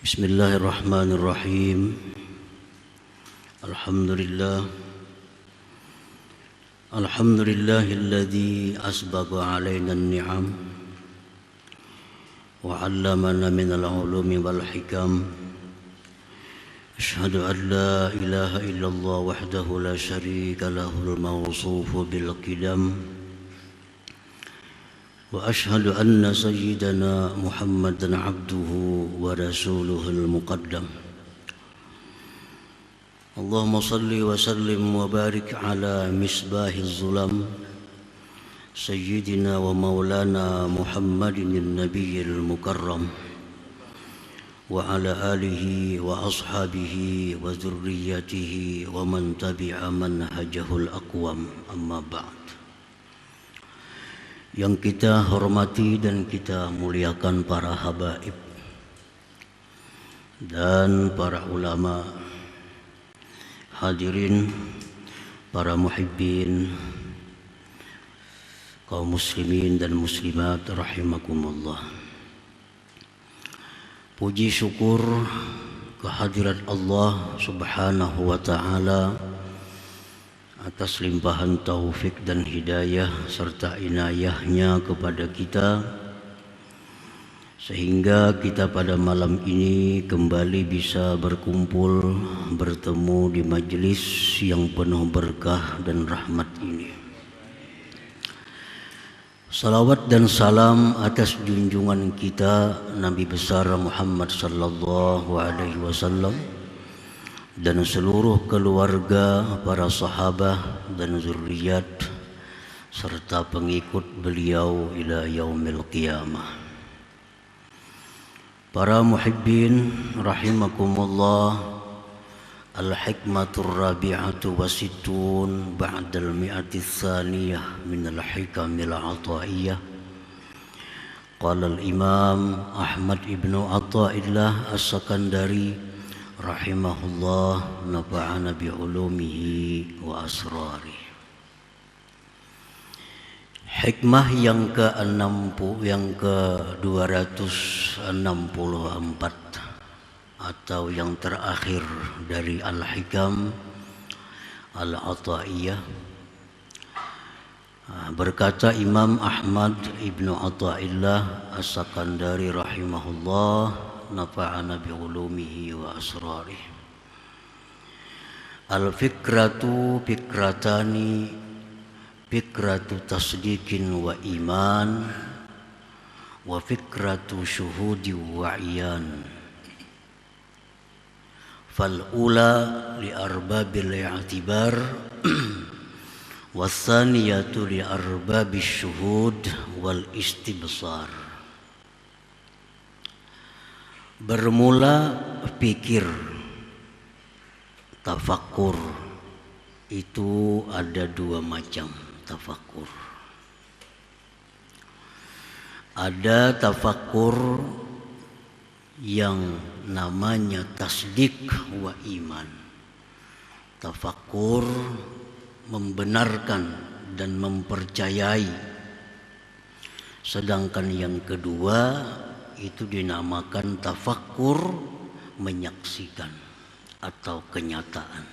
Bismillahirrahmanirrahim. Alhamdulillahilladzi asbagha alaina an-ni'am wa 'allamana minal 'ulumi wal hikam. Asyhadu an la ilaha illallah wahdahu la syarika lahul mawsufu bil qidam. Wa ashhadu anna sayyidana Muhammadan abduhu wa rasuluhul muqaddam. Allahumma salli wa sallim wa barik ala misbahiz zulam sayyidina wa maulana Muhammadin nabiyil mukarram wa ala alihi wa ashabihi wa dzurriyyatihi wa man tabi'a manhajahul aqwam, amma ba'd. Yang kita hormati dan kita muliakan para habaib dan para ulama, hadirin, para muhibbin, kaum muslimin dan muslimat rahimakumullah. Puji syukur kehadirat Allah subhanahu wa ta'ala atas limpahan taufik dan hidayah serta inayahnya kepada kita, sehingga kita pada malam ini kembali bisa berkumpul, bertemu di majelis yang penuh berkah dan rahmat ini. Salawat dan salam atas junjungan kita Nabi besar Muhammad sallallahu alaihi wasallam dan seluruh keluarga, para sahabat dan zuriat serta pengikut beliau ila yaumil qiyamah. Para muhibbin rahimakumullah, al-hikmatur rabi'atu wasittun ba'dal mi'ati tsaniyah minal hikamil ataiyah. Qala al-imam Ahmad ibnu Athaillah as-Sakandari rahimahullah, nafa'ana bi'ulumihi wa asrari. Hikmah yang ke-264 atau yang terakhir dari Al-Hikam Al-Ataiyah. Berkata Imam Ahmad ibnu Athaillah as-Sakandari rahimahullah, nafa'ana bi'ulumihi wa asrarih. Al-fikratu fikratani, fikratu tasdiqin wa iman, wa fikratu syuhudi wa iyan. Fal-ula li arbabil i'tibar was-saniyatu li arbabish syuhud wal istibsar. Bermula pikir, tafakkur, itu ada dua macam tafakkur. Ada tafakkur yang namanya tasdik wa iman. Tafakkur membenarkan dan mempercayai. Sedangkan yang kedua itu dinamakan tafakkur menyaksikan atau kenyataan.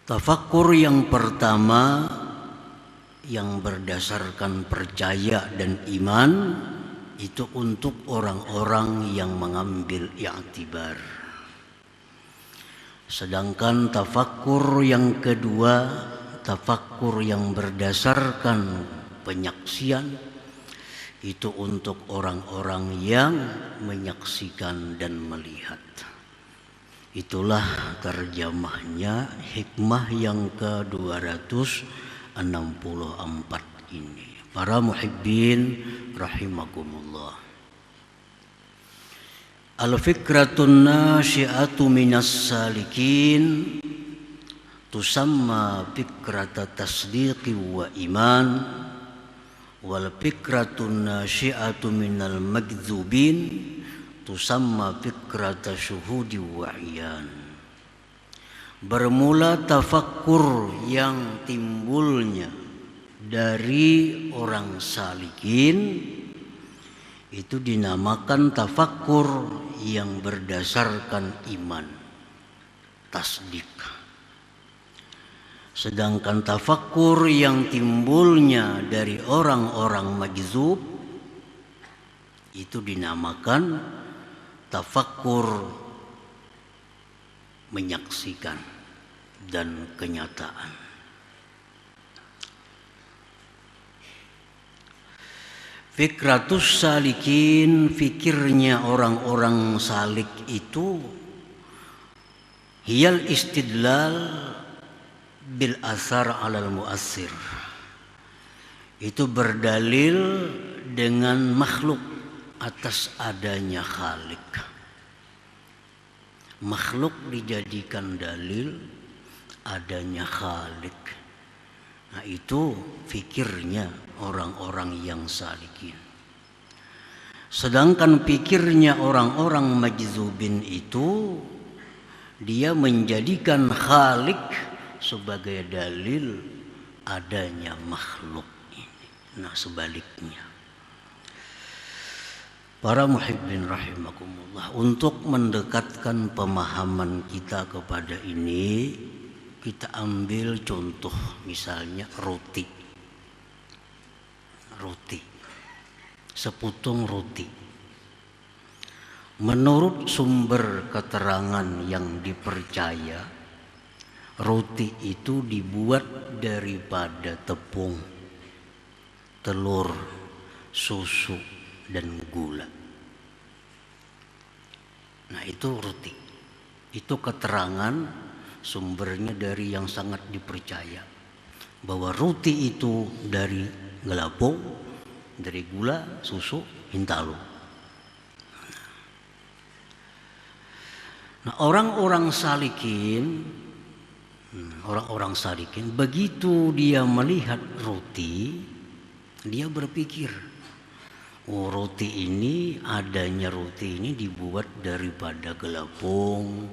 Tafakkur yang pertama yang berdasarkan percaya dan iman itu untuk orang-orang yang mengambil i'tibar. Sedangkan tafakkur yang kedua, tafakkur yang berdasarkan penyaksian, itu untuk orang-orang yang menyaksikan dan melihat. Itulah terjemahnya hikmah yang ke-264 ini. Para muhibbin rahimakumullah. Al-fikratun nasyi'atu minas salikin tusamma fikrata tasdiqi wa iman, wal fikratun nasyi'atu minal magdzubin tusamma fikrata syuhudi wa iyan. Bermula tafakkur yang timbulnya dari orang salikin itu dinamakan tafakkur yang berdasarkan iman, tasdik. Sedangkan tafakkur yang timbulnya dari orang-orang majzub itu dinamakan tafakkur menyaksikan dan kenyataan. Fikratus salikin, fikirnya orang-orang salik itu hiyal istidlal bil asar alal muassir. Itu berdalil dengan makhluk atas adanya khalik. Makhluk dijadikan dalil adanya khalik. Nah itu fikirnya orang-orang yang salikin. Sedangkan pikirnya orang-orang majzubin itu dia menjadikan khalik sebagai dalil adanya makhluk ini. Nah sebaliknya, para muhibbin rahimakumullah, untuk mendekatkan pemahaman kita kepada ini, kita ambil contoh misalnya roti, seputung roti. Menurut sumber keterangan yang dipercaya, roti itu dibuat daripada tepung, telur, susu, dan gula. Nah itu roti. Itu keterangan sumbernya dari yang sangat dipercaya, bahwa roti itu dari gelapung, dari gula, susu, hintalu. Nah orang-orang salikin begitu dia melihat roti, dia berpikir, oh roti ini, adanya roti ini dibuat daripada gelapung,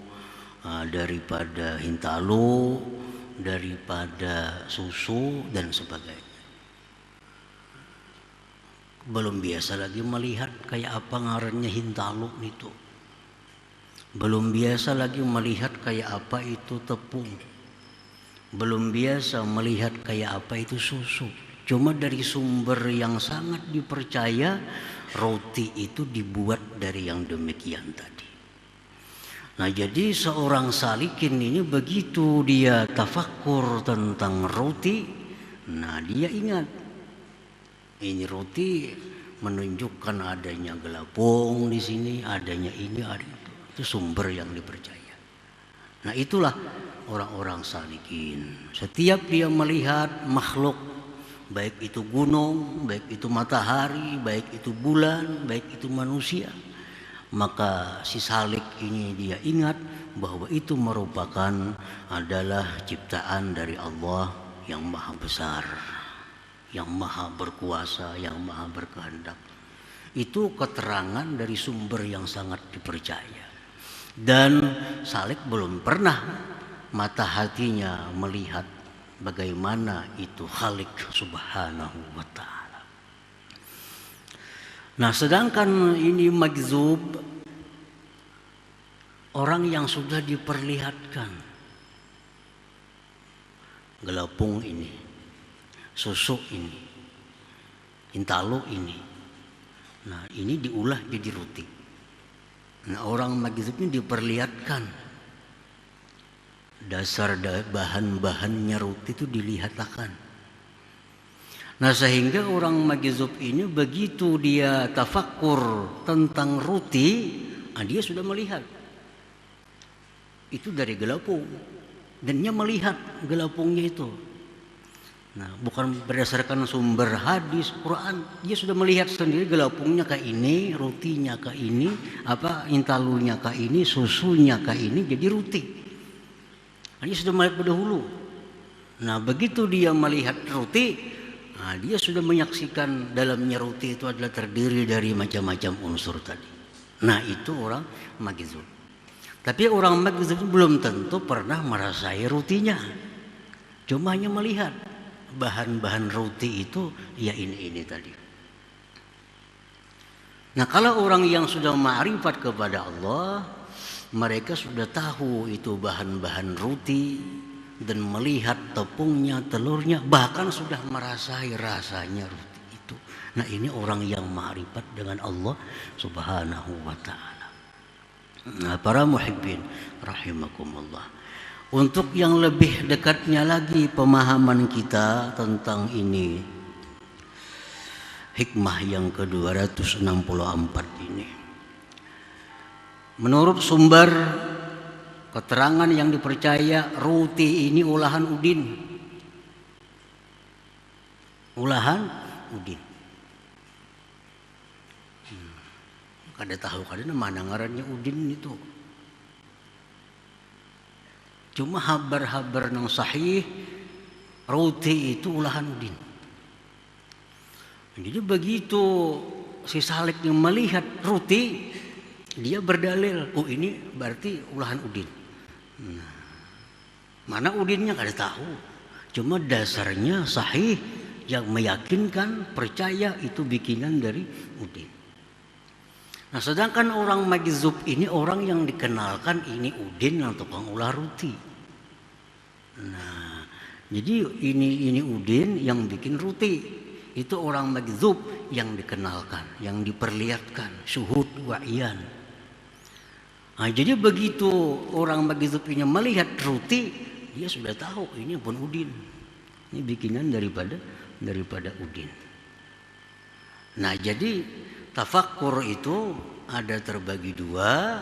daripada hintalu, daripada susu dan sebagainya. Belum biasa lagi melihat kayak apa ngarannya hintalu itu. Belum biasa lagi melihat kayak apa itu tepung. Belum biasa melihat kayak apa itu susu. Cuma dari sumber yang sangat dipercaya, roti itu dibuat dari yang demikian tadi. Nah jadi seorang salikin ini begitu dia tafakkur tentang roti, nah dia ingat ini roti menunjukkan adanya gelapung di sini, adanya ini, ada itu. Itu sumber yang dipercaya. Nah itulah orang-orang salikin. Setiap dia melihat makhluk, baik itu gunung, baik itu matahari, baik itu bulan, baik itu manusia, maka si salik ini dia ingat bahwa itu merupakan adalah ciptaan dari Allah yang maha besar, yang maha berkuasa, yang maha berkehendak. Itu keterangan dari sumber yang sangat dipercaya. Dan salik belum pernah mata hatinya melihat bagaimana itu Khalik subhanahu wa ta'ala. Nah sedangkan ini majzub, orang yang sudah diperlihatkan gelapung ini, susu ini, hintalu ini, nah ini diolah jadi roti. Nah orang majzub ini diperlihatkan dasar bahan-bahannya roti itu dilihatkan. Nah sehingga orang majzub ini begitu dia tafakkur tentang roti, nah dia sudah melihat itu dari gelapung, dan dia melihat gelapungnya itu. Nah bukan berdasarkan sumber hadis Quran, dia sudah melihat sendiri gelapungnya kayak ini, rotinya kayak ini, intalunya kayak ini, susunya kayak ini, jadi roti. Nah, dia sudah melihat dahulu. Nah begitu dia melihat roti, nah, dia sudah menyaksikan dalamnya roti itu adalah terdiri dari macam-macam unsur tadi. Nah itu orang majzub. Tapi orang majzub belum tentu pernah merasai rotinya, cuma hanya melihat bahan-bahan roti itu ya ini tadi. Nah, kalau orang yang sudah ma'rifat kepada Allah, mereka sudah tahu itu bahan-bahan roti dan melihat tepungnya, telurnya, bahkan sudah merasai rasanya roti itu. Nah, ini orang yang ma'rifat dengan Allah Subhanahu wa ta'ala. Nah, para muhibbin rahimakumullah. Untuk yang lebih dekatnya lagi pemahaman kita tentang ini, hikmah yang ke-264 ini. Menurut sumber keterangan yang dipercaya, roti ini olahan udin. Olahan udin. Kada tahu kada mana ngarannya udin itu. Cuma habar-habar nang sahih, roti itu olahan udin. Jadi begitu si Salik yang melihat roti, dia berdalil, oh ini berarti olahan udin. Nah, mana udinnya kada tahu. Cuma dasarnya sahih yang meyakinkan, percaya itu bikinan dari udin. Nah, sedangkan orang majzub ini orang yang dikenalkan ini udin yang tukang olah roti. Nah, jadi ini udin yang bikin roti. Itu orang majzub yang dikenalkan, yang diperlihatkan, syuhud wa'yan. Nah, jadi begitu orang majzub ini melihat roti, dia sudah tahu ini pun udin. Ini bikinan daripada udin. Nah, jadi tafakkur itu ada terbagi dua.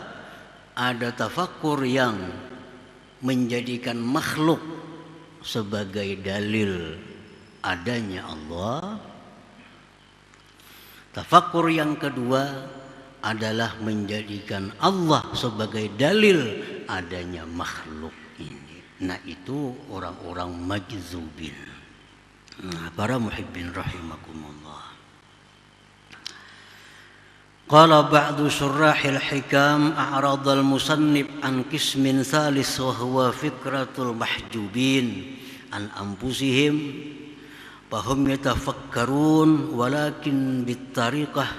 Ada tafakkur yang menjadikan makhluk sebagai dalil adanya Allah. Tafakkur yang kedua adalah menjadikan Allah sebagai dalil adanya makhluk ini. Nah, itu orang-orang majzubin. Nah, para muhibbin rahimakumullah. Qala ba'du syurahil hikam a'rada al-musannif an qismin thalis wa huwa fikratul mahjubin an anfusihim fahum yatafakkarun walakin bittariqah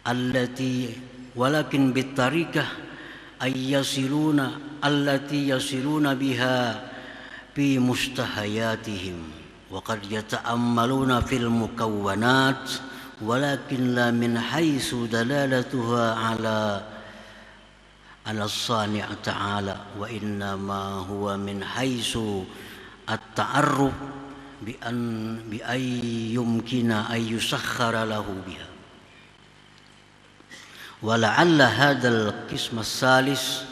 allati yasiluna biha fi mustahayatihim wa qad yata'ammaluna fil mukawwanat walakin la min haitsu dalalatuha ala as-sani' ta'ala wa inna ma huwa min haitsu at-ta'arruf bi ay yumkina ay yusakhkhara lahu biha wa la'alla hadzal qism as-salis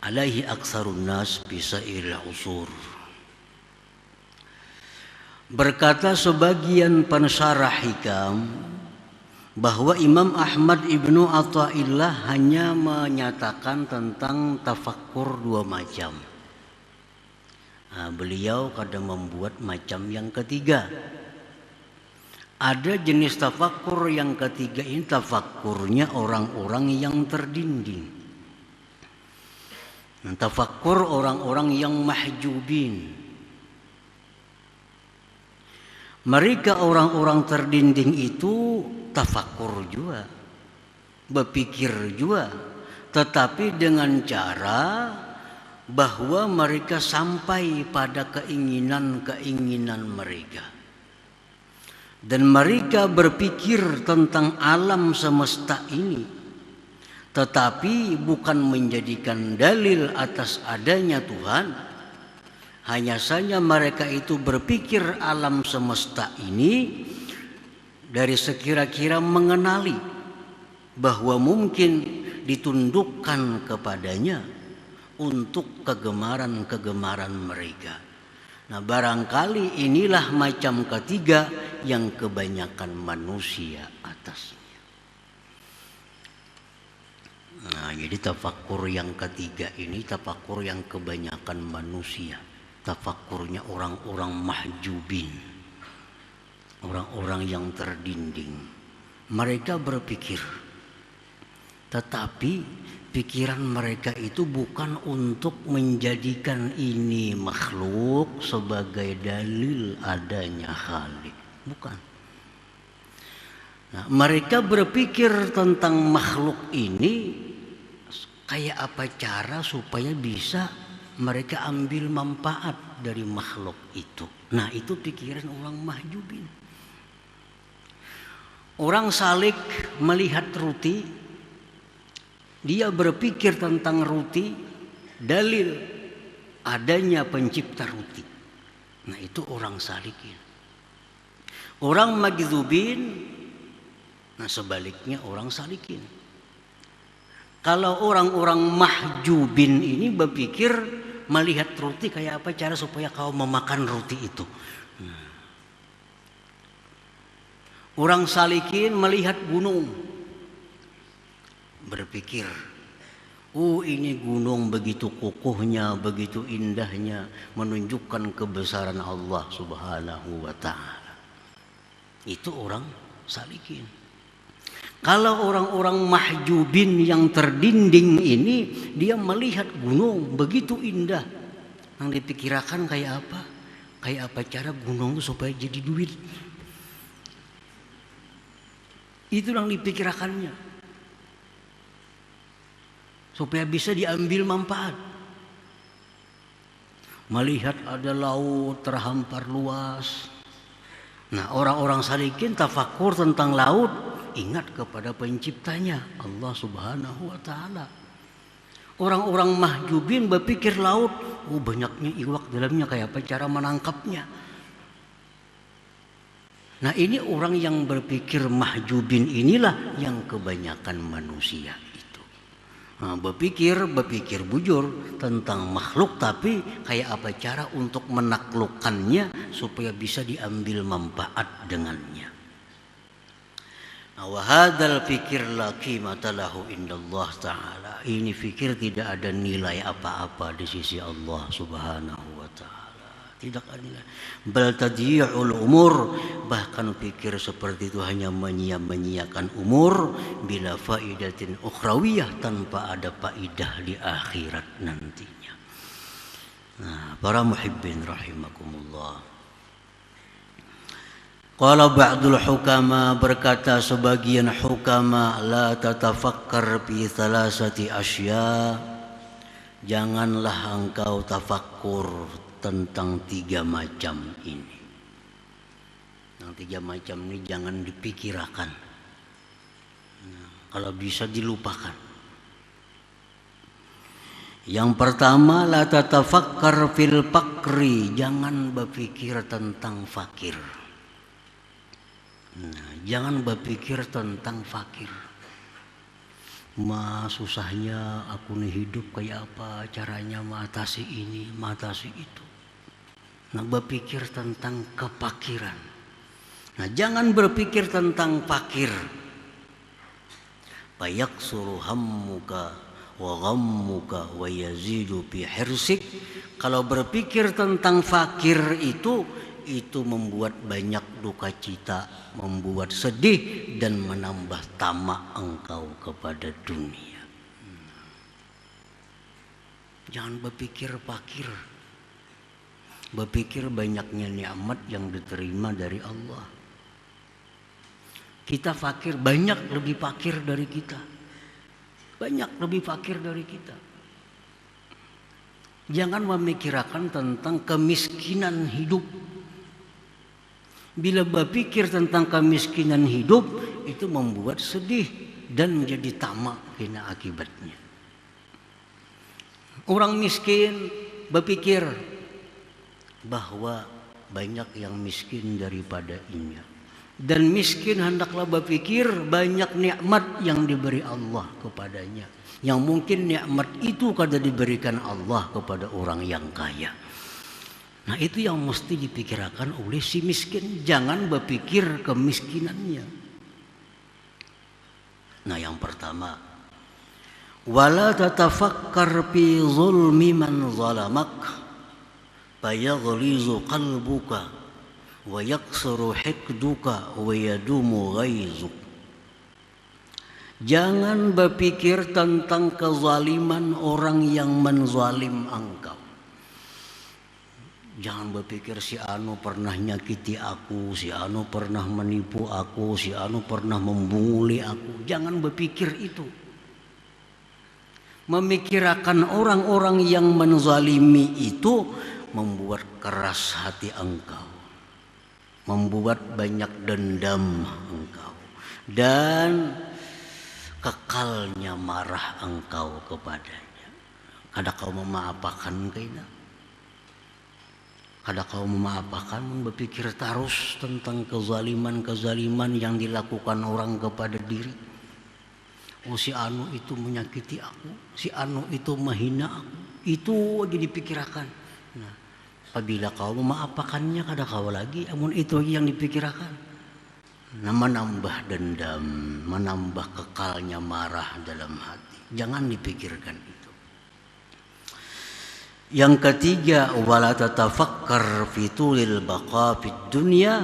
alaihi aktsarun nas bi sa'iril usur. Berkata sebagian pensyarah hikam bahwa Imam Ahmad Ibnu Athaillah hanya menyatakan tentang tafakkur dua macam. Nah, beliau kadang membuat macam yang ketiga. Ada jenis tafakkur yang ketiga ini tafakkurnya orang-orang yang terdinding. Tafakkur orang-orang yang mahjubin. Mereka orang-orang terdinding itu tafakkur juga, berpikir juga, tetapi dengan cara bahwa mereka sampai pada keinginan-keinginan mereka. Dan mereka berpikir tentang alam semesta ini, tetapi bukan menjadikan dalil atas adanya Tuhan. Hanya saja mereka itu berpikir alam semesta ini dari sekira-kira mengenali bahwa mungkin ditundukkan kepadanya untuk kegemaran-kegemaran mereka. Nah, barangkali inilah macam ketiga yang kebanyakan manusia atasnya. Nah, jadi tafakkur yang ketiga ini tafakkur yang kebanyakan manusia. Tafakkurnya orang-orang mahjubin, orang-orang yang terdinding. Mereka berpikir Tetapi pikiran mereka itu bukan untuk menjadikan ini makhluk sebagai dalil adanya Khalik. Bukan. Nah, mereka berpikir tentang makhluk ini kayak apa cara supaya bisa mereka ambil manfaat dari makhluk itu. Nah, itu pikiran orang mahjubin. Orang salik melihat ruti, dia berpikir tentang ruti, dalil adanya pencipta ruti. Nah, itu orang salikin. Orang majdzubin, nah sebaliknya orang salikin. Kalau orang-orang mahjubin ini berpikir melihat ruti kayak apa cara supaya kau memakan ruti itu. Orang salikin melihat gunung, berpikir, ini gunung begitu kokohnya, begitu indahnya, menunjukkan kebesaran Allah Subhanahu wa ta'ala. Itu orang salikin. Kalau orang-orang mahjubin yang terdinding ini, dia melihat gunung begitu indah. Yang dipikirkan kayak apa? Kayak apa cara gunung itu supaya jadi duit. Itu yang dipikirkannya. Supaya bisa diambil manfaat. Melihat ada laut terhampar luas. Nah, orang-orang salikin tafakur tentang laut, ingat kepada penciptanya, Allah Subhanahu wa ta'ala. Orang-orang mahjubin berpikir laut, banyaknya iwak dalamnya, kayak apa cara menangkapnya. Nah, ini orang yang berpikir mahjubin inilah yang kebanyakan manusia itu. Nah, berpikir bujur tentang makhluk, tapi kayak apa cara untuk menaklukkannya supaya bisa diambil manfaat dengannya. Nah, wa hadzal fikir la qimata lahu indallah ta'ala. Ini fikir tidak ada nilai apa-apa di sisi Allah Subhanahu wa ta'ala. Tidak ada nilai. Bal tadyi'ul umur, bahkan pikir seperti itu hanya menyia-nyiakan umur bila faidatin ukhrawiyah, tanpa ada faidah di akhirat nantinya. Nah, para muhibbin rahimakumullah. Qala ba'dul hukama, berkata sebagian hukama, la tatafakkar fi thalathati asya, janganlah engkau tafakkur tentang 3 macam ini. Yang 3 macam ini jangan dipikirkan. Nah, kalau bisa dilupakan. Yang pertama, la tatafakkar fil fakri, jangan berpikir tentang fakir. Nah, jangan berpikir tentang fakir. Susahnya aku nih hidup, kayak apa caranya mengatasi ini, mengatasi itu. Nah, berpikir tentang kefakiran. Nah, jangan berpikir tentang fakir. Fayaksuru hammuka wa ghammuka wa yazidu fi hirsik. Kalau berpikir tentang fakir itu membuat banyak duka cita, membuat sedih, dan menambah tamak engkau kepada dunia. Jangan berpikir fakir. Berpikir banyaknya nikmat yang diterima dari Allah. Kita fakir, banyak lebih fakir dari kita. Banyak lebih fakir dari kita. Jangan memikirkan tentang kemiskinan hidup. Bila berpikir tentang kemiskinan hidup, itu membuat sedih dan menjadi tamak kena akibatnya. Orang miskin berpikir bahwa banyak yang miskin daripada ini. Dan miskin hendaklah berpikir banyak nikmat yang diberi Allah kepadanya. Yang mungkin nikmat itu kada diberikan Allah kepada orang yang kaya. Nah, itu yang mesti dipikirkan oleh si miskin. Jangan berpikir kemiskinannya. Nah, yang pertama, wala tatafakkar fi zulmi man zalamak fayaghlizu qalbuka wa yaksuru hikduka wa yadumu ghaizuk. Jangan berpikir tentang kezaliman orang yang menzalim engkau. Jangan berpikir si Anu pernah nyakiti aku, si Anu pernah menipu aku, si Anu pernah membunguli aku. Jangan berpikir itu. Memikirkan orang-orang yang menzalimi itu membuat keras hati engkau, membuat banyak dendam engkau, dan kekalnya marah engkau kepadanya. Kada kau memaafkan kaina, kada kau memaafkan, berpikir terus tentang kezaliman-kezaliman yang dilakukan orang kepada diri. Oh, si Anu itu menyakiti aku, si Anu itu menghina aku, itu aja dipikirkan. Nah, apabila kau memaafkannya, kada kau lagi, amun itu yang dipikirkan. Nah, menambah dendam, menambah kekalnya marah dalam hati. Jangan dipikirkan itu. Yang ketiga, wala tatafakkar fi tulil baqa fid dunya.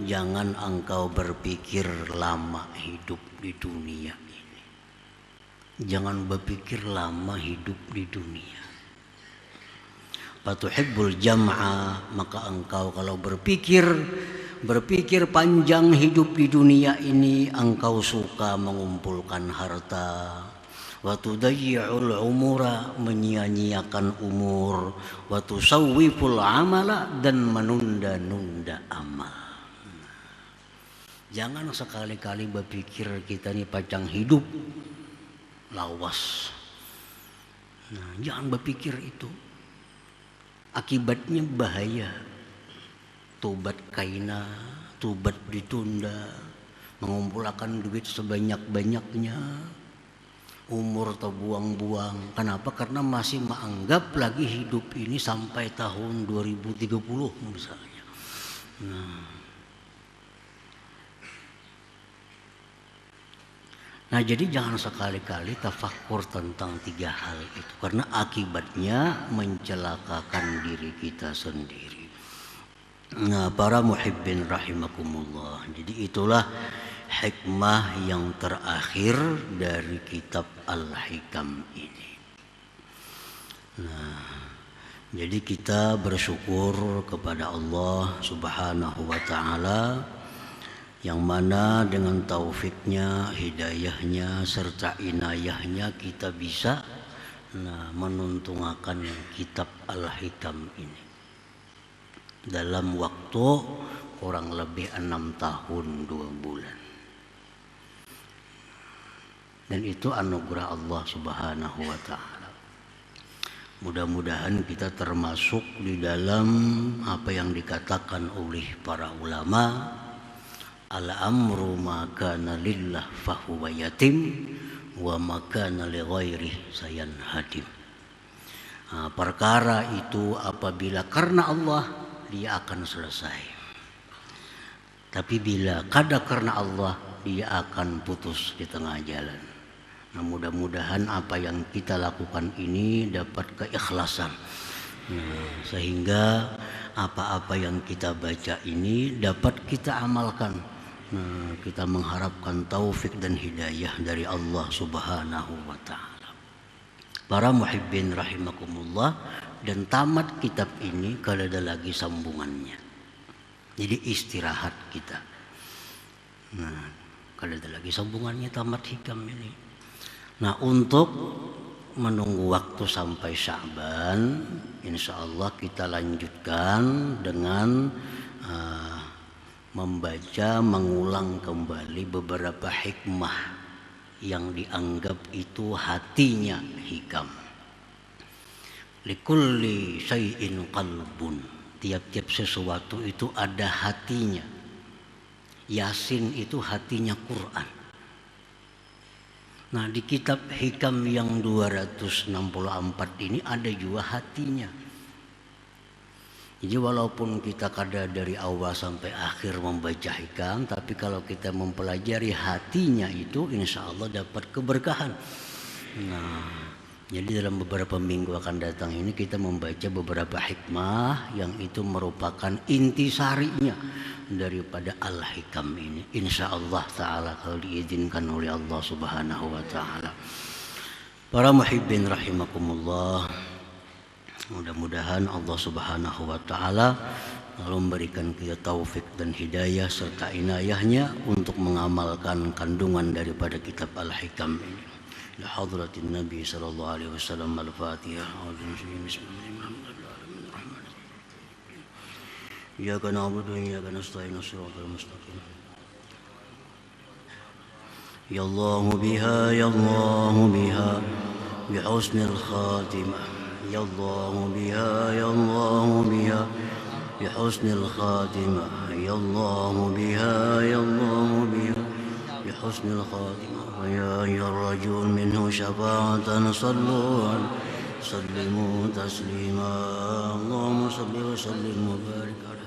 Jangan engkau berpikir lama hidup di dunia ini. Jangan berpikir lama hidup di dunia. Fatuhibbul jam'a, maka engkau kalau berpikir panjang hidup di dunia ini, engkau suka mengumpulkan harta. Wa tudayyi'ul umura, menyia-nyiakan umur. Wa tusawwiful amala, dan menunda-nunda amal. Jangan sekali-kali berpikir kita ini panjang hidup, lawas. Nah, jangan berpikir itu. Akibatnya bahaya. Tobat kaina, tobat ditunda, mengumpulkan duit sebanyak-banyaknya, umur terbuang-buang. Kenapa? Karena masih menganggap lagi hidup ini sampai tahun 2030 misalnya. Nah, jadi jangan sekali-kali tafakkur tentang tiga hal itu, karena akibatnya mencelakakan diri kita sendiri. Nah, para muhibbin rahimakumullah, jadi itulah hikmah yang terakhir dari kitab Al-Hikam ini. Nah, jadi kita bersyukur kepada Allah Subhanahu wa ta'ala, yang mana dengan taufiknya, hidayahnya, serta inayahnya kita bisa menuntungakan kitab Al-Hikam ini dalam waktu kurang lebih 6 tahun 2 bulan. Dan itu anugerah Allah Subhanahu wa ta'ala. Mudah-mudahan kita termasuk di dalam apa yang dikatakan oleh para ulama, al-amru ma kana lillah fahuwa yatim wa ma kana li ghairihi sayanhadim. Perkara itu apabila karena Allah, dia akan selesai. Tapi bila kada karena Allah, dia akan putus di tengah jalan. Nah, mudah-mudahan apa yang kita lakukan ini dapat keikhlasan, sehingga apa-apa yang kita baca ini dapat kita amalkan. Kita mengharapkan taufik dan hidayah dari Allah Subhanahu wa ta'ala. Para muhibbin rahimakumullah, dan tamat kitab ini kalau ada lagi sambungannya. Jadi istirahat kita. Nah, kalau ada lagi sambungannya tamat hikam ini. Nah, untuk menunggu waktu sampai Sya'ban, insya Allah kita lanjutkan dengan membaca, mengulang kembali beberapa hikmah yang dianggap itu hatinya hikam. Likulli syai'in qalbun, tiap-tiap sesuatu itu ada hatinya. Yasin itu hatinya Quran. Nah, di kitab hikam yang 264 ini ada juga hatinya. Jadi walaupun kita kada dari awal sampai akhir membaca hikam, tapi kalau kita mempelajari hatinya itu, insya Allah dapat keberkahan. Nah, Jadi dalam beberapa minggu akan datang ini kita membaca beberapa hikmah yang itu merupakan intisarinya daripada Al-Hikam ini. Insya Allah Ta'ala kalau diizinkan oleh Allah Subhanahu Wa Ta'ala. Para muhibbin rahimakumullah, mudah-mudahan Allah Subhanahu Wa Ta'ala lalu memberikan kita taufik dan hidayah serta inayahnya untuk mengamalkan kandungan daripada kitab Al-Hikam ini. Ya hadratin Nabi sallallahu alaihi wasallam. Al-Fatihah. Iyyaka na'budu wa iyyaka nasta'in. Shiratal mustaqim. Ya Allah biha, ya Allah biha, bi husnil khatimah. Ya Allah biha, ya Allah biha, bi husnil khatimah. Ya Allah biha, ya Allah biha, bi husnil khatimah. ويا أيها الرجل منه شفاعة صلوا سلموا تسليما اللهم صل وسلم وبارك على